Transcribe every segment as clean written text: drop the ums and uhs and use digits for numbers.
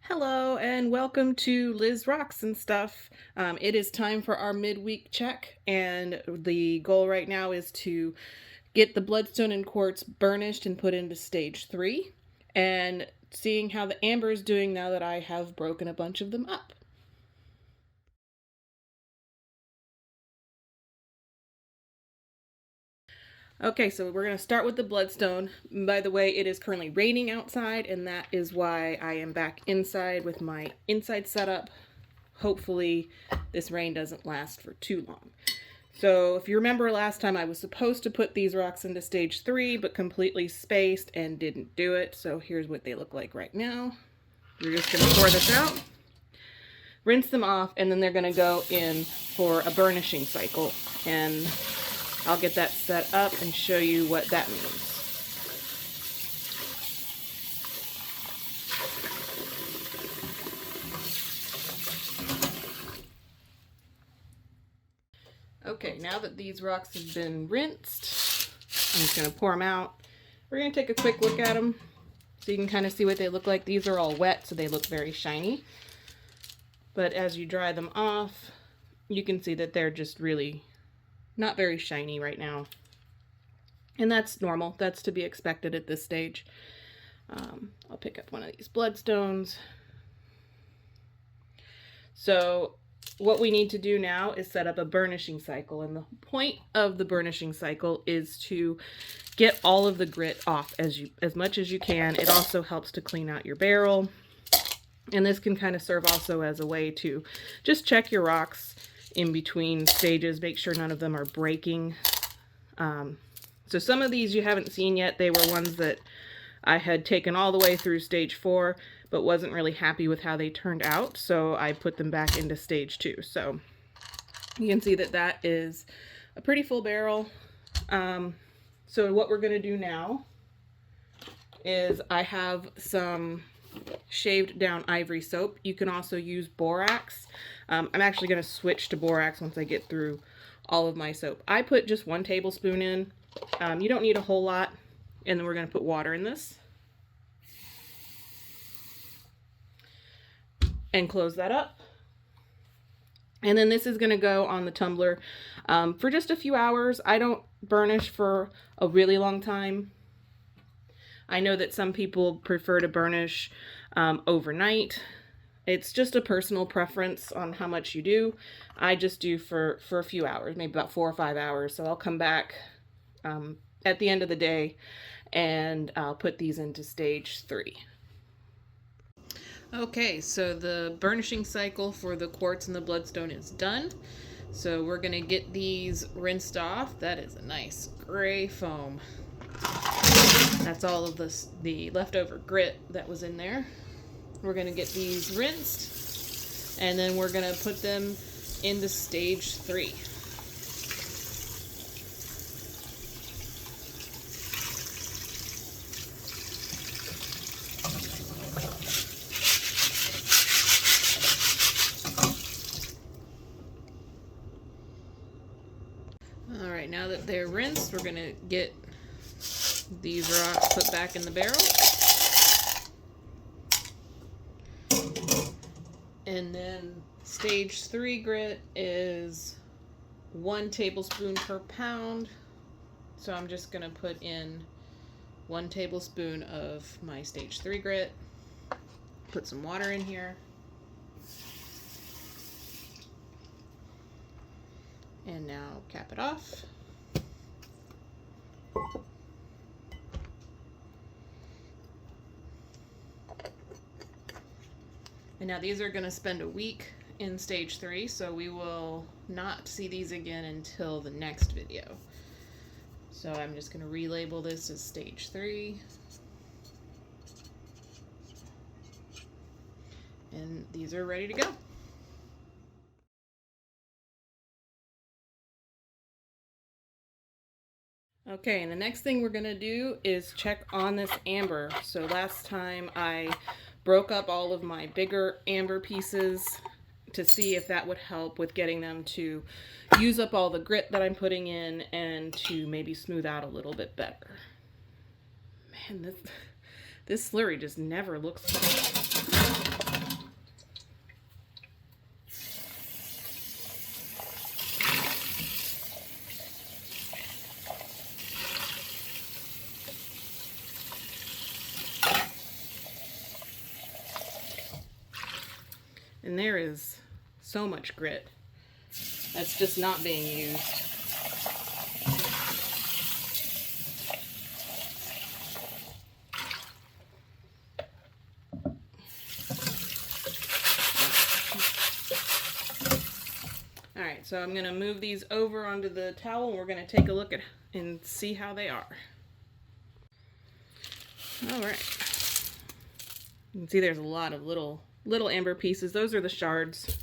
Hello and welcome to Liz Rocks and Stuff. It is time for our midweek check, and the goal right now is to get the Bloodstone and Quartz burnished and put into stage 3, and seeing how the amber is doing now that I have broken a bunch of them up. Okay, so we're going to start with the Bloodstone. By the way, it is currently raining outside, and that is why I am back inside with my inside setup. Hopefully this rain doesn't last for too long. So if you remember last time, I was supposed to put these rocks into stage 3, but completely spaced and didn't do it. So here's what they look like right now. We're just going to pour this out, rinse them off, and then they're going to go in for a burnishing cycle. And I'll get that set up and show you what that means. Okay, now that these rocks have been rinsed, I'm just going to pour them out. We're going to take a quick look at them so you can kind of see what they look like. These are all wet, so they look very shiny. But as you dry them off, you can see that they're just really not very shiny right now. And that's normal. That's to be expected at this stage. I'll pick up one of these Bloodstones. So what we need to do now is set up a burnishing cycle, and the point of the burnishing cycle is to get all of the grit off as much as you can. It also helps to clean out your barrel, and this can kind of serve also as a way to just check your rocks in between stages, make sure none of them are breaking. So some of these you haven't seen yet. They were ones that I had taken all the way through stage 4, but wasn't really happy with how they turned out, so I put them back into stage 2. So you can see that that is a pretty full barrel. So what we're going to do now is I have some shaved down ivory soap. You can also use borax. I'm actually going to switch to borax once I get through all of my soap. I put just 1 tablespoon in. You don't need a whole lot. And then we're going to put water in this. And close that up. And then this is going to go on the tumbler for just a few hours. I don't burnish for a really long time. I know that some people prefer to burnish overnight. It's just a personal preference on how much you do. I just do for a few hours, maybe about 4 or 5 hours. So I'll come back at the end of the day and I'll put these into stage 3. Okay, so the burnishing cycle for the quartz and the bloodstone is done. So we're going to get these rinsed off. That is a nice gray foam. That's all of the leftover grit that was in there. We're going to get these rinsed, and then we're going to put them into stage 3. Alright, now that they're rinsed, we're going to get these rocks put back in the barrel. And then stage 3 grit is 1 tablespoon per pound. So I'm just going to put in 1 tablespoon of my stage 3 grit. Put some water in here. And now cap it off. And now these are going to spend a week in stage 3, so we will not see these again until the next video. So I'm just going to relabel this as stage 3. And these are ready to go. Okay, and the next thing we're going to do is check on this amber. So last time I broke up all of my bigger amber pieces to see if that would help with getting them to use up all the grit that I'm putting in and to maybe smooth out a little bit better. Man, this slurry just never looks And there is so much grit that's just not being used. All right, so I'm gonna move these over onto the towel and we're gonna take a look at and see how they are. All right, you can see there's a lot of little amber pieces. Those are the shards.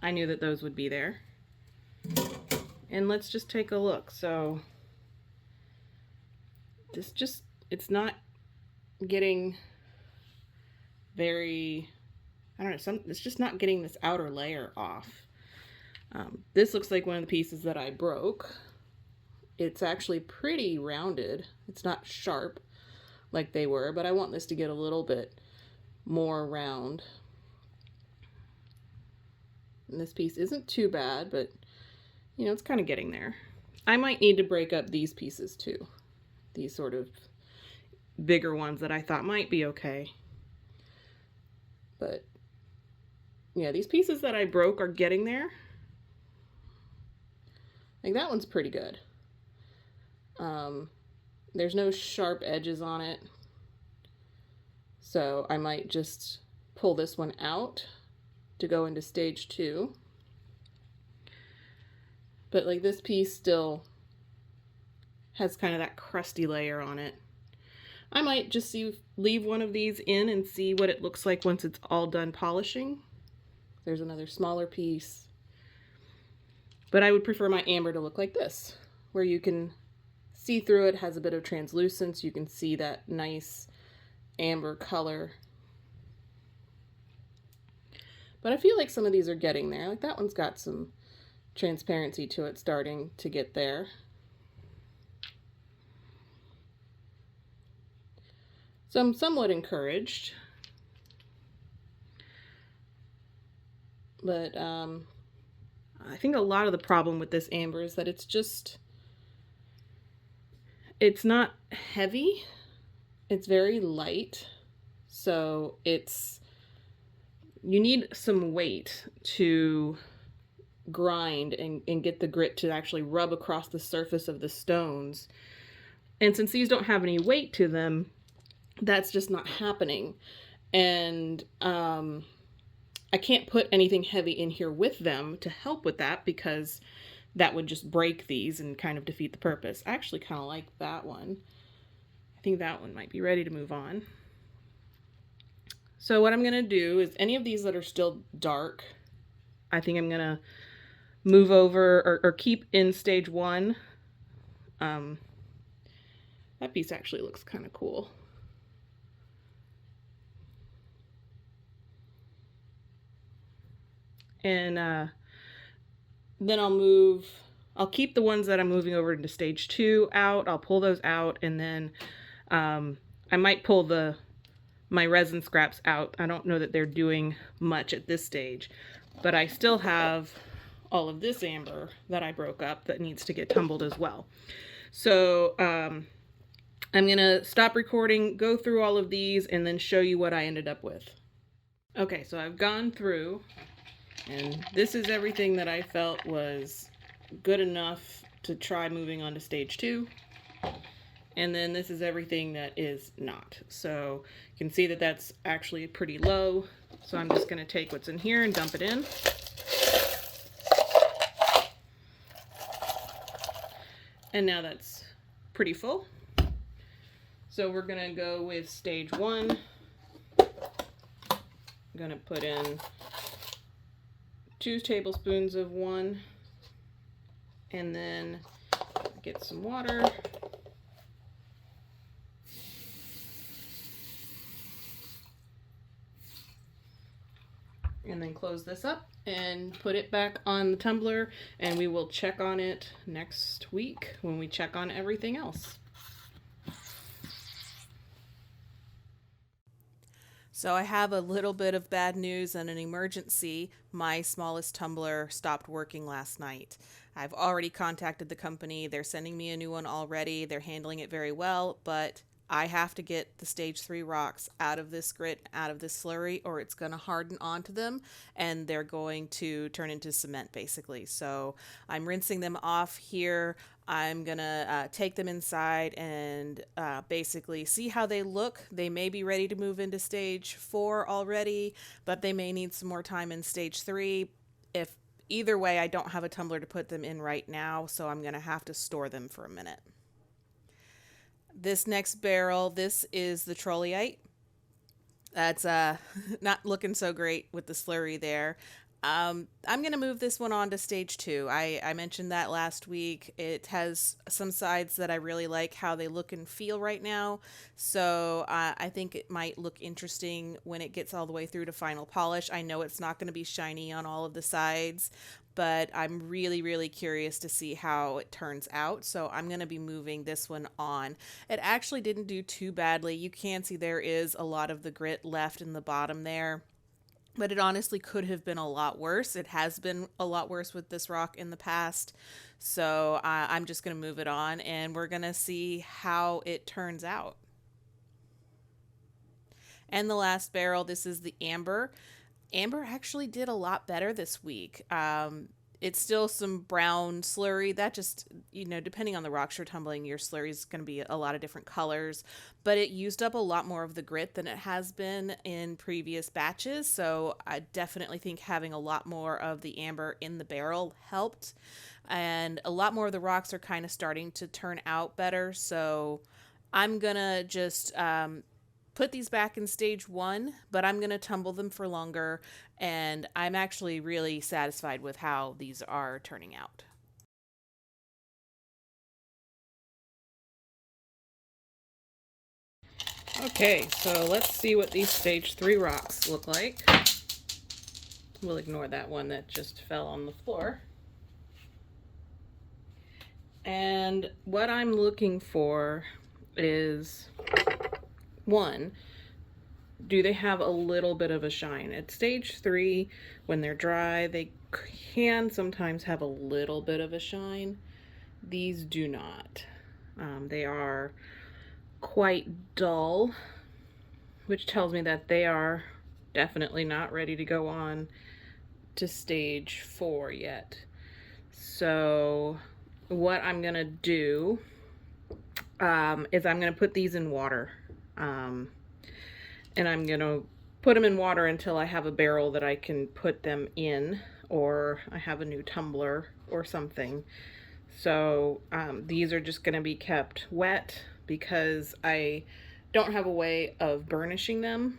I knew that those would be there. And let's just take a look. So it's not getting very, I don't know, it's just not getting this outer layer off. This looks like one of the pieces that I broke. It's actually pretty rounded. It's not sharp like they were, but I want this to get a little bit more round. And this piece isn't too bad, but you know, it's kind of getting there. I might need to break up these pieces too. These sort of bigger ones that I thought might be okay. But yeah, these pieces that I broke are getting there. Like that one's pretty good. There's no sharp edges on it. So I might just pull this one out to go into stage 2. But like this piece still has kind of that crusty layer on it. I might just leave one of these in and see what it looks like once it's all done polishing. There's another smaller piece. But I would prefer my amber to look like this, where you can see through it, has a bit of translucence. You can see that nice amber color. But I feel like some of these are getting there. Like that one's got some transparency to it, starting to get there. So I'm somewhat encouraged. But I think a lot of the problem with this amber is that it's not heavy. It's very light. So you need some weight to grind and get the grit to actually rub across the surface of the stones. And since these don't have any weight to them, that's just not happening. And I can't put anything heavy in here with them to help with that, because that would just break these and kind of defeat the purpose. I actually kind of like that one. I think that one might be ready to move on. So what I'm going to do is any of these that are still dark, I think I'm going to move over or keep in stage 1. That piece actually looks kind of cool. And then I'll keep the ones that I'm moving over into stage 2 out. I'll pull those out, and then I might pull my resin scraps out. I don't know that they're doing much at this stage, but I still have all of this amber that I broke up that needs to get tumbled as well. So I'm gonna stop recording, go through all of these, and then show you what I ended up with. Okay, so I've gone through, and this is everything that I felt was good enough to try moving on to stage 2. And then this is everything that is not. So you can see that that's actually pretty low. So I'm just going to take what's in here and dump it in. And now that's pretty full. So we're going to go with stage 1. I'm going to put in 2 tablespoons of 1, and then get some water. And then close this up and put it back on the tumbler, and we will check on it next week when we check on everything else. So I have a little bit of bad news and an emergency. My smallest tumbler stopped working last night. I've already contacted the company. They're sending me a new one already. They're handling it very well, but I have to get the stage 3 rocks out of this grit, out of this slurry, or it's going to harden onto them and they're going to turn into cement basically. So I'm rinsing them off here. I'm going to take them inside and basically see how they look. They may be ready to move into stage 4 already, but they may need some more time in stage 3. If either way, I don't have a tumbler to put them in right now, so I'm going to have to store them for a minute. This next barrel, this is the Trolleite. That's not looking so great with the slurry there. I'm going to move this one on to stage 2. I mentioned that last week. It has some sides that I really like how they look and feel right now. So I think it might look interesting when it gets all the way through to final polish. I know it's not going to be shiny on all of the sides, but I'm really, really curious to see how it turns out. So I'm going to be moving this one on. It actually didn't do too badly. You can see there is a lot of the grit left in the bottom there, but it honestly could have been a lot worse. It has been a lot worse with this rock in the past. So I'm just going to move it on and we're going to see how it turns out. And the last barrel, this is the Amber. Amber actually did a lot better this week. It's still some brown slurry. That just, depending on the rocks you're tumbling, your slurry is going to be a lot of different colors. But it used up a lot more of the grit than it has been in previous batches. So I definitely think having a lot more of the amber in the barrel helped. And a lot more of the rocks are kind of starting to turn out better. So I'm going to just put these back in stage 1, but I'm going to tumble them for longer, and I'm actually really satisfied with how these are turning out. Okay, so let's see what these stage 3 rocks look like. We'll ignore that one that just fell on the floor. And what I'm looking for is, one, do they have a little bit of a shine? At stage 3, when they're dry, they can sometimes have a little bit of a shine. These do not. They are quite dull, which tells me that they are definitely not ready to go on to stage 4 yet. So what I'm gonna do is I'm gonna put these in water. And I'm gonna put them in water until I have a barrel that I can put them in, or I have a new tumbler or something. So these are just gonna be kept wet because I don't have a way of burnishing them.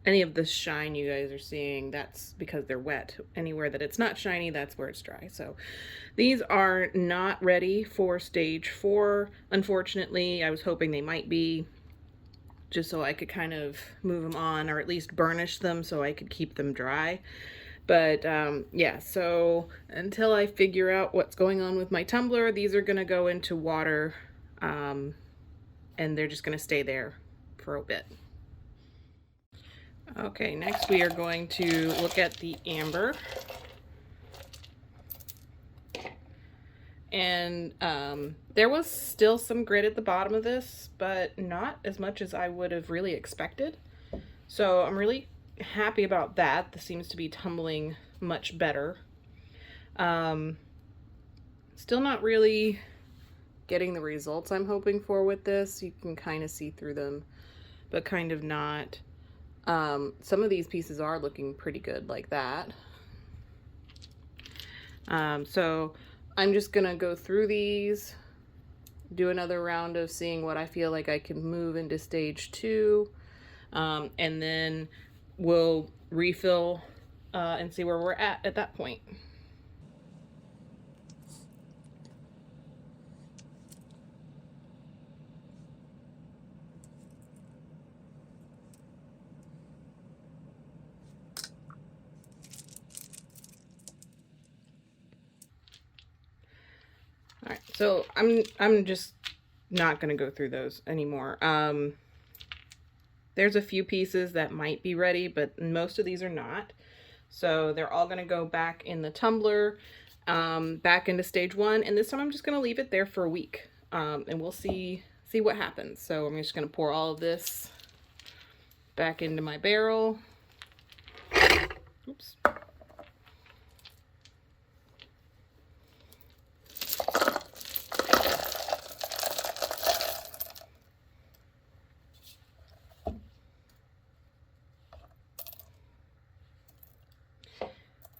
Any of this shine you guys are seeing, that's because they're wet. Anywhere that it's not shiny, that's where it's dry. So these are not ready for stage 4. Unfortunately, I was hoping they might be, just so I could kind of move them on, or at least burnish them so I could keep them dry. But yeah, so until I figure out what's going on with my tumbler, these are gonna go into water, and they're just gonna stay there for a bit. Okay, next we are going to look at the amber. And there was still some grit at the bottom of this, but not as much as I would have really expected. So I'm really happy about that. This seems to be tumbling much better. Still not really getting the results I'm hoping for with this. You can kind of see through them, but kind of not. Some of these pieces are looking pretty good like that. So I'm just gonna go through these, do another round of seeing what I feel like I can move into stage 2, and then we'll refill and see where we're at that point. All right, so I'm just not gonna go through those anymore. There's a few pieces that might be ready, but most of these are not. So they're all going to go back in the tumbler, back into stage 1. And this time I'm just going to leave it there for a week. And we'll see what happens. So I'm just going to pour all of this back into my barrel. Oops.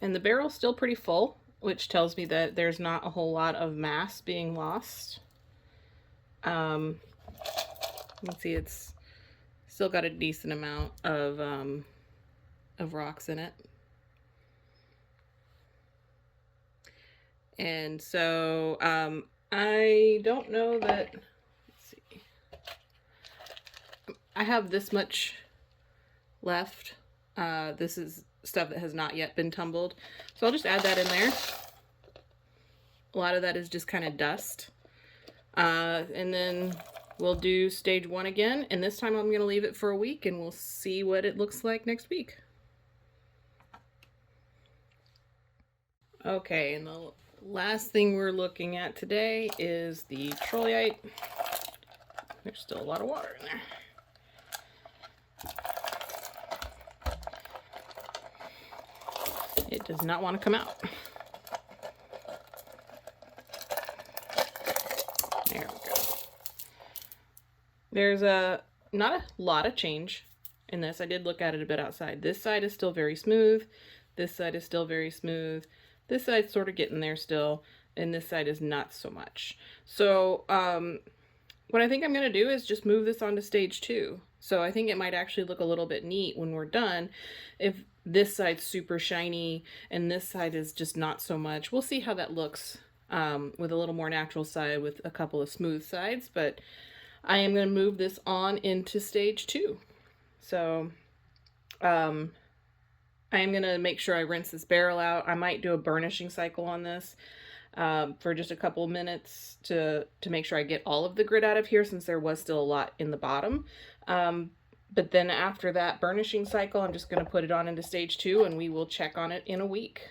And the barrel's still pretty full, which tells me that there's not a whole lot of mass being lost. You can see it's still got a decent amount of rocks in it. And so I don't know that, let's see, I have this much left. This is stuff that has not yet been tumbled. So I'll just add that in there. A lot of that is just kind of dust. And then we'll do stage 1 again. And this time I'm going to leave it for a week and we'll see what it looks like next week. Okay, and the last thing we're looking at today is the Trolleite. There's still a lot of water in there. It does not want to come out. There we go. There's not a lot of change in this. I did look at it a bit outside. This side is still very smooth. This side is still very smooth. This side's sort of getting there still. And this side is not so much. So what I think I'm going to do is just move this on to stage 2. So I think it might actually look a little bit neat when we're done if this side's super shiny and this side is just not so much. We'll see how that looks with a little more natural side with a couple of smooth sides, but I am going to move this on into stage 2. So I am going to make sure I rinse this barrel out. I might do a burnishing cycle on this for just a couple of minutes to make sure I get all of the grit out of here, since there was still a lot in the bottom. But then after that burnishing cycle, I'm just going to put it on into stage 2 and we will check on it in a week.